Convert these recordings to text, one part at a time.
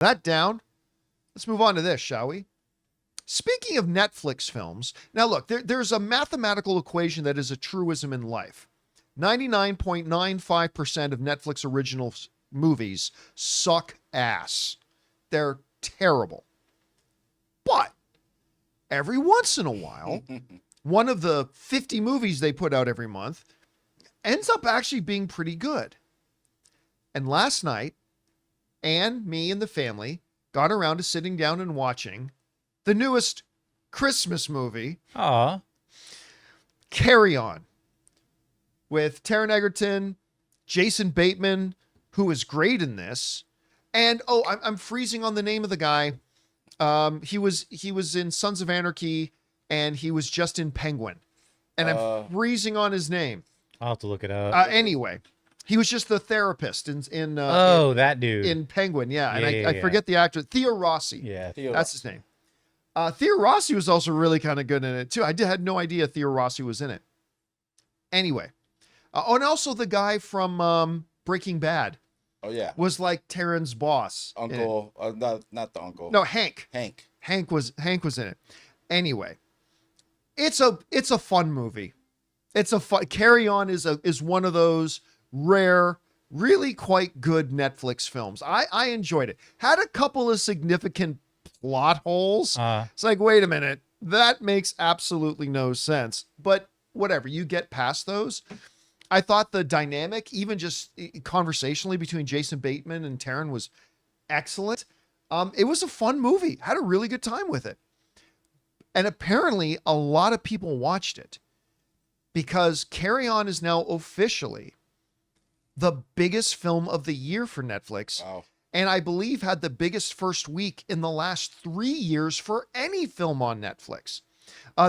That down. Let's move on to this, shall we? Speaking of Netflix films, now look, there's a mathematical equation that is a truism in life. 99.95% of Netflix original movies suck ass. They're terrible. But every once in a while, one of the 50 movies they put out every month ends up actually being pretty good. And last night, Anne, me, and the family got around to sitting down and watching the newest Christmas movie, Carry On, with Taron Egerton, Jason Bateman, who is great in this, and I'm freezing on the name of the guy. He was in Sons of Anarchy, and he was just in Penguin, and I'm freezing on his name. I'll have to look it up. Anyway, he was just the therapist in that dude in Penguin, yeah. And I forget the actor, Theo Rossi. Yeah, that's his name. Theo Rossi was also really kind of good in it too. I had no idea Theo Rossi was in it. Anyway, and also the guy from Breaking Bad. Oh yeah, was like Taron's boss. Uncle, not the uncle. No, Hank. Hank was in it. Anyway, it's a fun movie. It's a fun. Carry On is one of those rare, really quite good Netflix films. I enjoyed it. Had a couple of significant plot holes. It's like, wait a minute, that makes absolutely no sense. But whatever, you get past those. I thought the dynamic, even just conversationally between Jason Bateman and Taron, was excellent. It was a fun movie. Had a really good time with it. And apparently a lot of people watched it because Carry On is now officially the biggest film of the year for Netflix. Wow. And I believe had the biggest first week in the last 3 years for any film on Netflix.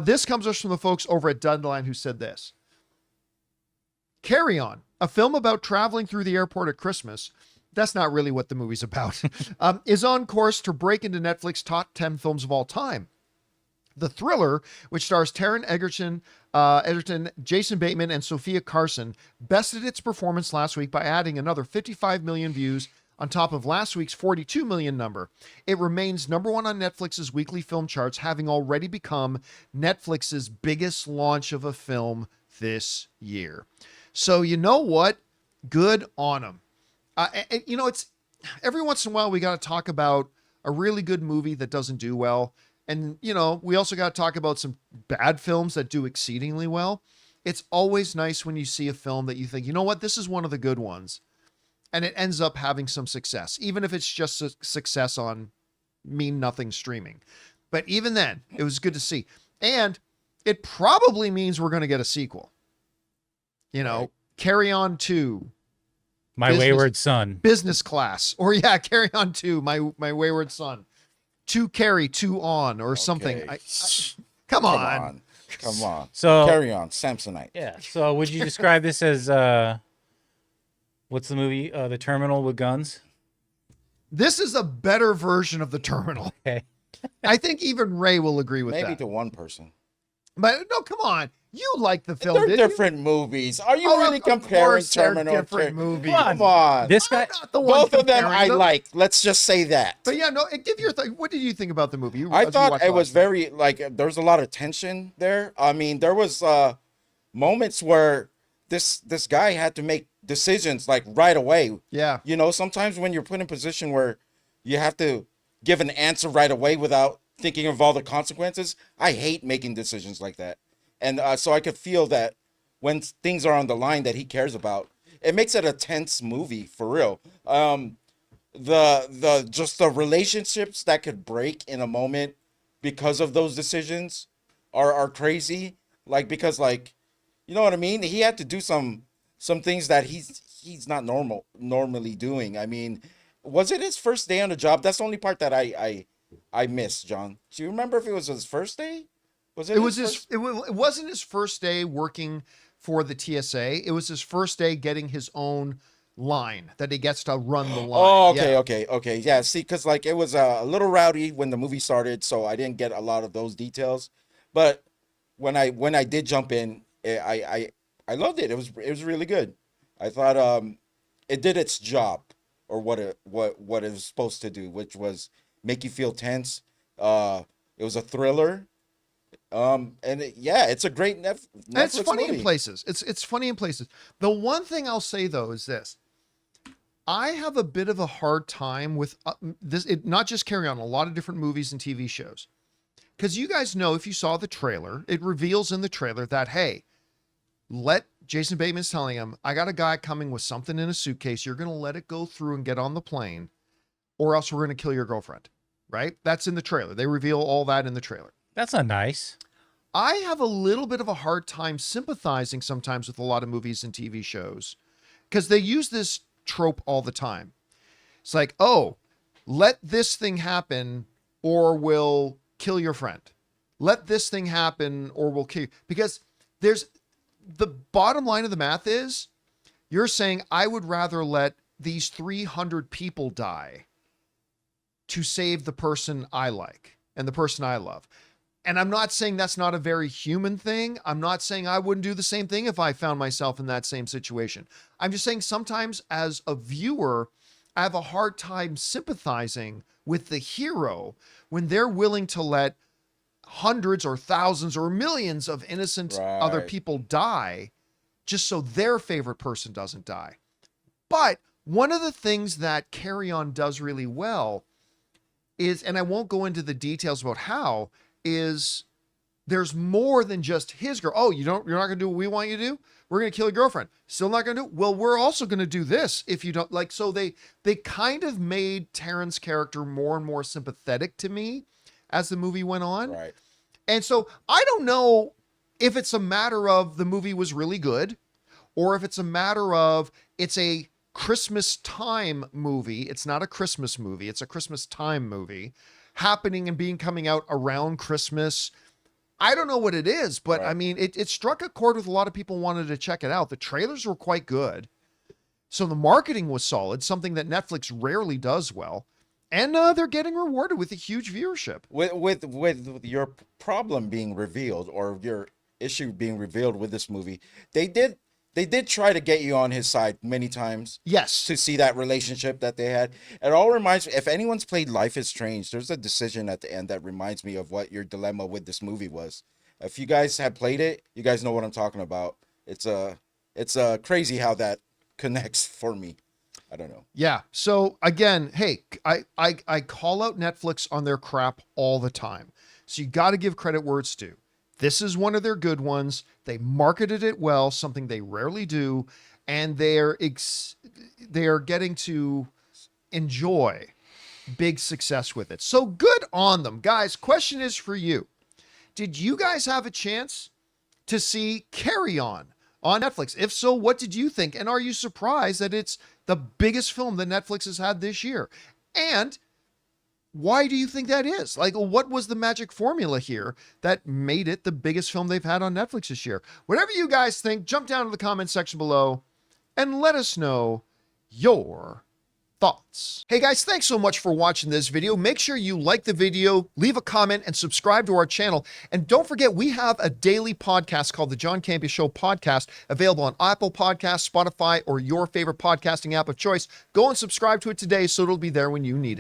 This comes us from the folks over at Deadline who said this. Carry On, a film about traveling through the airport at Christmas, that's not really what the movie's about, is on course to break into Netflix top 10 films of all time. The thriller, which stars Taron Egerton, Jason Bateman, and Sophia Carson, bested its performance last week by adding another 55 million views on top of last week's 42 million number. It remains number one on Netflix's weekly film charts, having already become Netflix's biggest launch of a film this year. So you know what? Good on them. It's every once in a while we got to talk about a really good movie that doesn't do well. And, we also got to talk about some bad films that do exceedingly well. It's always nice when you see a film that you think, you know what, this is one of the good ones. And it ends up having some success, even if it's just a success on nothing streaming. But even then, it was good to see. And it probably means we're going to get a sequel. Right. Carry On 2. My Wayward Son. Business Class. Or Carry On 2, my Wayward Son. 2 Carry, 2 On, or something. Come on. So Carry On, Samsonite. Yeah. So would you describe this as what's the movie? The Terminal with Guns? This is a better version of The Terminal. Okay. I think even Ray will agree with that. Maybe to one person. But no, come on. You like the film, They're different movies. Are you really comparing Terminal? Different movies. Come on. This guy, both of them I like. Let's just say that. But give your thing. What did you think about the movie? I thought it was very there was a lot of tension there. I mean, there was moments where this guy had to make decisions right away. Yeah. Sometimes when you're put in a position where you have to give an answer right away without thinking of all the consequences, I hate making decisions like that. And so I could feel that when things are on the line that he cares about, it makes it a tense movie for real. The relationships that could break in a moment because of those decisions are crazy. Because you know what I mean? He had to do some things that he's not normally doing. I mean, was it his first day on the job? That's the only part that I missed, John. Do you remember if it was his first day? It wasn't his first day working for the TSA. It was his first day getting his own line that he gets to run the line. Oh, okay. Yeah, see, because it was a little rowdy when the movie started, so I didn't get a lot of those details. But when I did jump in, I loved it. It was really good. I thought it did its job, or what it was supposed to do, which was make you feel tense. It was a thriller. It's a great Netflix And it's funny movie. in places. It's funny in places. The one thing I'll say though is this: I have a bit of a hard time with this. Not just Carry On, a lot of different movies and TV shows, because you guys know, if you saw the trailer, it reveals in the trailer that, hey, Jason Bateman's telling him, I got a guy coming with something in a suitcase. You're going to let it go through and get on the plane, or else we're going to kill your girlfriend. Right? That's in the trailer. They reveal all that in the trailer. That's not nice. I have a little bit of a hard time sympathizing sometimes with a lot of movies and TV shows because they use this trope all the time. It's like, oh, let this thing happen or we'll kill your friend. Let this thing happen or we'll kill you. Because there's the bottom line of the math is you're saying I would rather let these 300 people die to save the person I like and the person I love. And I'm not saying that's not a very human thing. I'm not saying I wouldn't do the same thing if I found myself in that same situation. I'm just saying sometimes as a viewer, I have a hard time sympathizing with the hero when they're willing to let hundreds or thousands or millions of innocent other people die just so their favorite person doesn't die. But one of the things that Carry On does really well is, and I won't go into the details about how, is there's more than just his girl. Oh, you're not going to do what we want you to do? We're going to kill your girlfriend. Still not going to do? Well, we're also going to do this if you don't like. So they kind of made Taron's character more and more sympathetic to me as the movie went on. Right. And so I don't know if it's a matter of the movie was really good or if it's a matter of it's a Christmas time movie. It's not a Christmas movie. It's a Christmas time movie happening and coming out around Christmas. I don't know what it is, but Right. I mean, it struck a chord with a lot of people wanted to check it out. The trailers were quite good. So the marketing was solid, something that Netflix rarely does well. And they're getting rewarded with a huge viewership. With your problem being revealed or your issue being revealed with this movie, they did try to get you on his side many times. Yes. To see that relationship that they had. It all reminds me, if anyone's played Life is Strange, there's a decision at the end that reminds me of what your dilemma with this movie was. If you guys have played it, you guys know what I'm talking about. It's crazy how that connects for me. I don't know. Yeah. So again, hey, I call out Netflix on their crap all the time. So you got to give credit where it's due. This is one of their good ones. They marketed it well, something they rarely do, and they are getting to enjoy big success with it. So good on them. Guys, question is for you. Did you guys have a chance to see Carry On Netflix? If so, what did you think? And are you surprised that it's the biggest film that Netflix has had this year? And why do you think that is? Like, what was the magic formula here that made it the biggest film they've had on Netflix this year? Whatever you guys think, jump down to the comment section below and let us know your thoughts. Hey guys, thanks so much for watching this video. Make sure you like the video, leave a comment, and subscribe to our channel. And don't forget, we have a daily podcast called the John Campea Show podcast, available on Apple Podcasts, Spotify, or your favorite podcasting app of choice. Go and subscribe to it today so it'll be there when you need it.